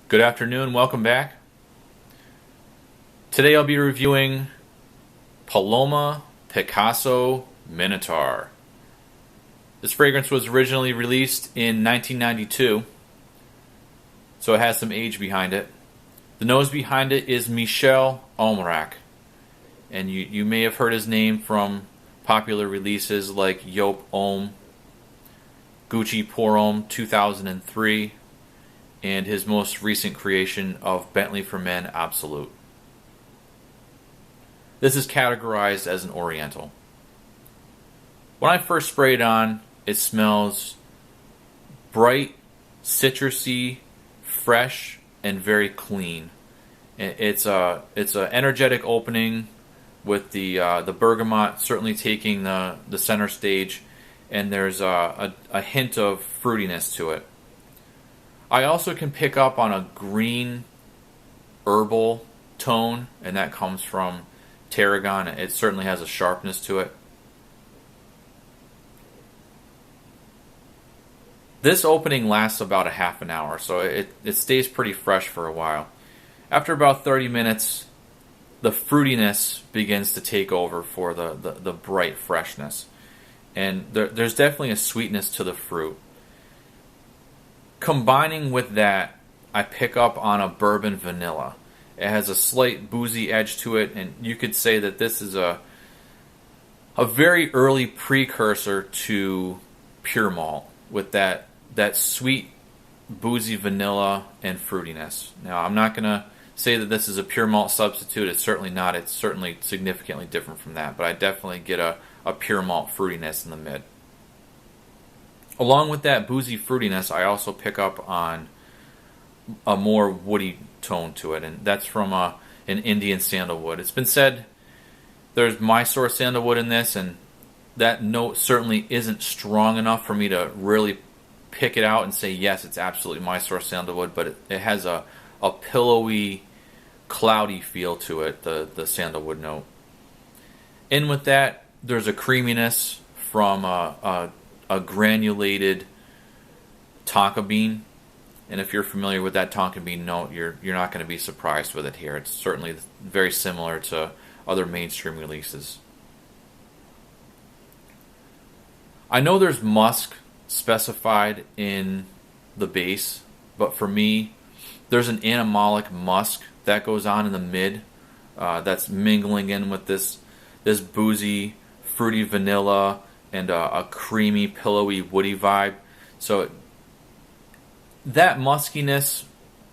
Good afternoon, welcome back. Today I'll be reviewing Paloma Picasso Minotaure. This fragrance was originally released in 1992, so it has some age behind it. The nose behind it is Michel Almerac, and you may have heard his name from popular releases like Yop Homme, Gucci Pour Homme 2003, and his most recent creation of Bentley for Men Absolute. This is categorized as an Oriental. When I first spray it on, it smells bright, citrusy, fresh, and very clean. It's a energetic opening with the bergamot certainly taking the center stage, and there's a hint of fruitiness to it. I also can pick up on a green herbal tone, and that comes from tarragon. It certainly has a sharpness to it. This opening lasts about a half an hour, so it stays pretty fresh for a while. After about 30 minutes, the fruitiness begins to take over for the bright freshness. And there's definitely a sweetness to the fruit. Combining with that, I pick up on a bourbon vanilla. It has a slight boozy edge to it, and you could say that this is a very early precursor to pure malt with that sweet boozy vanilla and fruitiness. Now, I'm not going to say that this is a pure malt substitute. It's certainly not. It's certainly significantly different from that, but I definitely get a pure malt fruitiness in the mid. Along with that boozy fruitiness, I also pick up on a more woody tone to it, and that's from an Indian sandalwood. It's been said there's Mysore sandalwood in this, and that note certainly isn't strong enough for me to really pick it out and say, yes, it's absolutely Mysore sandalwood, but it has a pillowy, cloudy feel to it, the sandalwood note. In with that, there's a creaminess from a granulated tonka bean, and if you're familiar with that tonka bean note, you're not going to be surprised with it here. It's certainly very similar to other mainstream releases. I know there's musk specified in the base, but for me, there's an animalic musk that goes on in the mid that's mingling in with this boozy, fruity vanilla and a creamy, pillowy, woody vibe. So that muskiness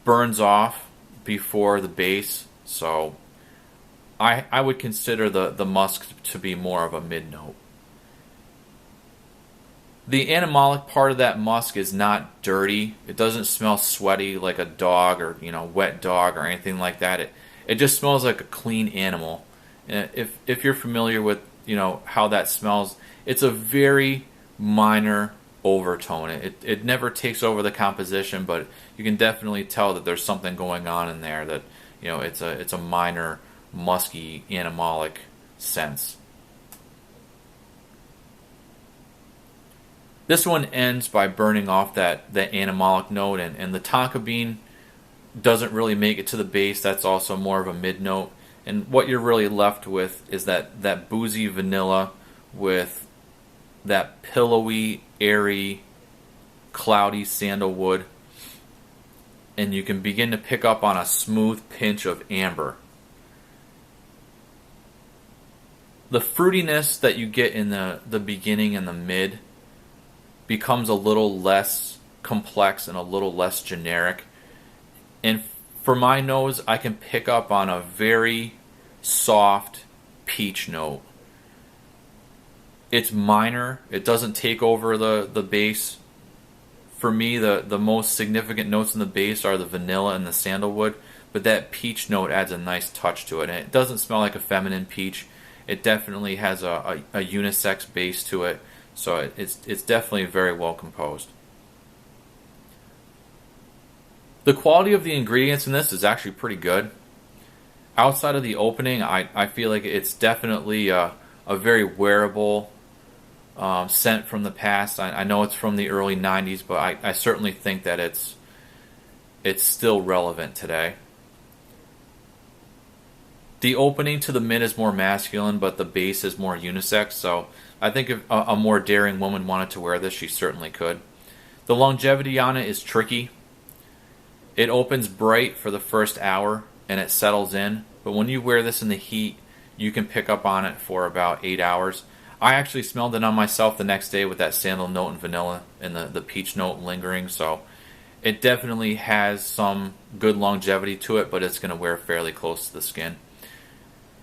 burns off before the base. So I would consider the musk to be more of a mid note. The animalic part of that musk is not dirty. It doesn't smell sweaty like a dog or wet dog or anything like that. It just smells like a clean animal. If you're familiar with how that smells, it's a very minor overtone. It never takes over the composition, but you can definitely tell that there's something going on in there. That it's a minor musky animalic sense. This one ends by burning off that animalic note, and the tonka bean doesn't really make it to the base. That's also more of a mid note. And what you're really left with is that boozy vanilla with that pillowy, airy, cloudy sandalwood. And you can begin to pick up on a smooth pinch of amber. The fruitiness that you get in the beginning and the mid becomes a little less complex and a little less generic. And for my nose, I can pick up on a very soft peach note. It's minor. It doesn't take over the base. For me, the most significant notes in the base are the vanilla and the sandalwood, but that peach note adds a nice touch to it. And it doesn't smell like a feminine peach. It definitely has a unisex base to it. So it's definitely very well composed. The quality of the ingredients in this is actually pretty good. Outside of the opening, I feel like it's definitely a very wearable scent from the past. I know it's from the early 90s, but I certainly think that it's still relevant today. The opening to the mid is more masculine, but the base is more unisex, so I think if a more daring woman wanted to wear this, she certainly could. The longevity on it is tricky. It opens bright for the first hour, and it settles in, but when you wear this in the heat, you can pick up on it for about 8 hours. I actually smelled it on myself the next day with that sandal note and vanilla and the peach note lingering, so it definitely has some good longevity to it, but it's going to wear fairly close to the skin.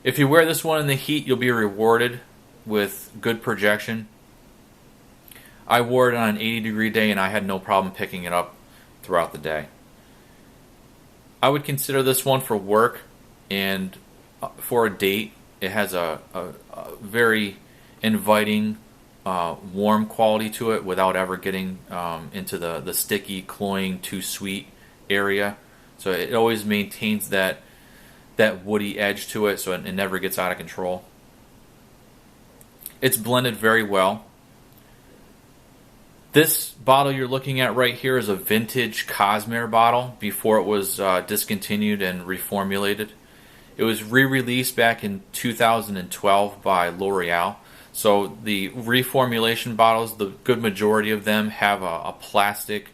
If you wear this one in the heat, you'll be rewarded with good projection. I wore it on an 80-degree day and I had no problem picking it up throughout the day. I would consider this one for work and for a date. It has a very inviting, warm quality to it without ever getting into the sticky, cloying, too sweet area. So it always maintains that woody edge to it, so it never gets out of control. It's blended very well. This bottle you're looking at right here is a vintage Cosmere bottle before it was discontinued and reformulated. It was re-released back in 2012 by L'Oreal. So the reformulation bottles, the good majority of them have a plastic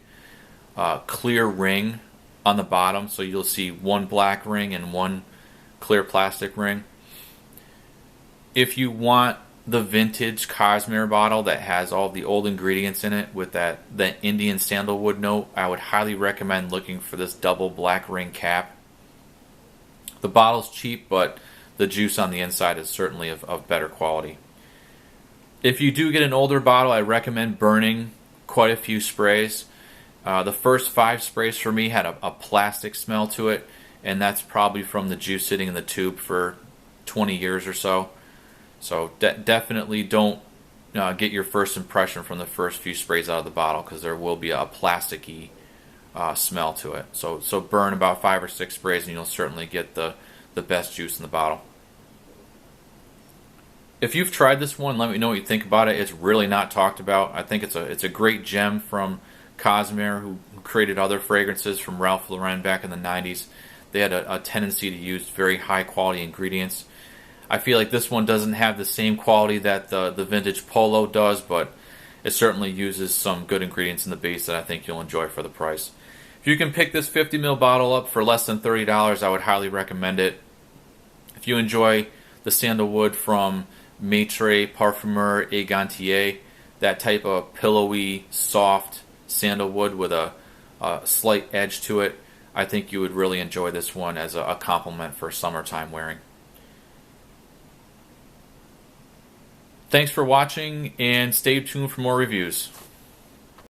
clear ring on the bottom. So you'll see one black ring and one clear plastic ring. If you want the vintage Cosmere bottle that has all the old ingredients in it with that Indian sandalwood note, I would highly recommend looking for this double black ring cap. The bottle's cheap, but the juice on the inside is certainly of better quality. If you do get an older bottle, I recommend burning quite a few sprays. The first 5 sprays for me had a plastic smell to it, and that's probably from the juice sitting in the tube for 20 years or so. So definitely don't get your first impression from the first few sprays out of the bottle, because there will be a plasticky smell to it. So burn about 5 or 6 sprays and you'll certainly get the best juice in the bottle. If you've tried this one, let me know what you think about it. It's really not talked about. I think it's a great gem from Cosmere, who created other fragrances from Ralph Lauren back in the 90s. They had a tendency to use very high quality ingredients. I feel like this one doesn't have the same quality that the vintage Polo does, but it certainly uses some good ingredients in the base that I think you'll enjoy for the price. If you can pick this 50 ml bottle up for less than $30, I would highly recommend it. If you enjoy the sandalwood from Maitre, Parfumeur, et Gantier, that type of pillowy, soft sandalwood with a slight edge to it, I think you would really enjoy this one as a compliment for summertime wearing. Thanks for watching, and stay tuned for more reviews.